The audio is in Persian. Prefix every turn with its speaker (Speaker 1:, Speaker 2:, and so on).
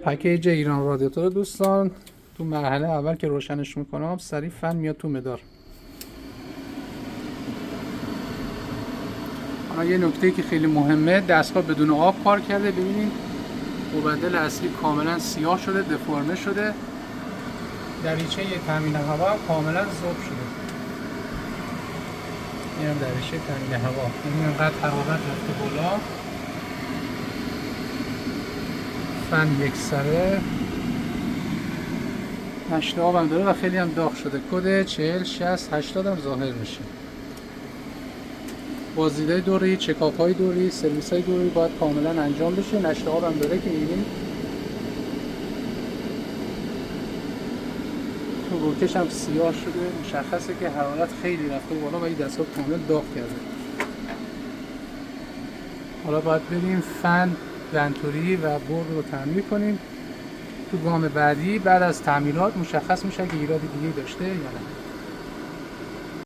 Speaker 1: پکیج ایران رادیاتور دوستان، تو مرحله اول که روشنش میکنم سریع فن میاد تو مدار. حالا یه نکته که خیلی مهمه، دستگاه بدون آب کار کرده. ببینید مبدل اصلی کاملا سیاه شده، دفرمه شده. دریچه تامین هوا کاملا ذوب شده. اینم دریچه تامین هوا. این انقدر حرارت رفته بالا. فن یک سره. نشت آب هم داره و خیلی هم داغ شده. کد 40 60 80 هم ظاهر میشه. بازدیدهای دوری، چکاپ های دوری، سرویس های دوری باید کاملا انجام بشه. نشت آب هم داره که میبینید. تو روکش هم سیاه شده. مشخصه که حرارت خیلی رفته بالا و این دستگاه کامل داغ کرده. حالا باید بریم فن، ونتوری و برد رو تعمیر کنیم. تو گام بعدی بعد از تعمیرات مشخص میشه که ایراد دیگه داشته یا نه.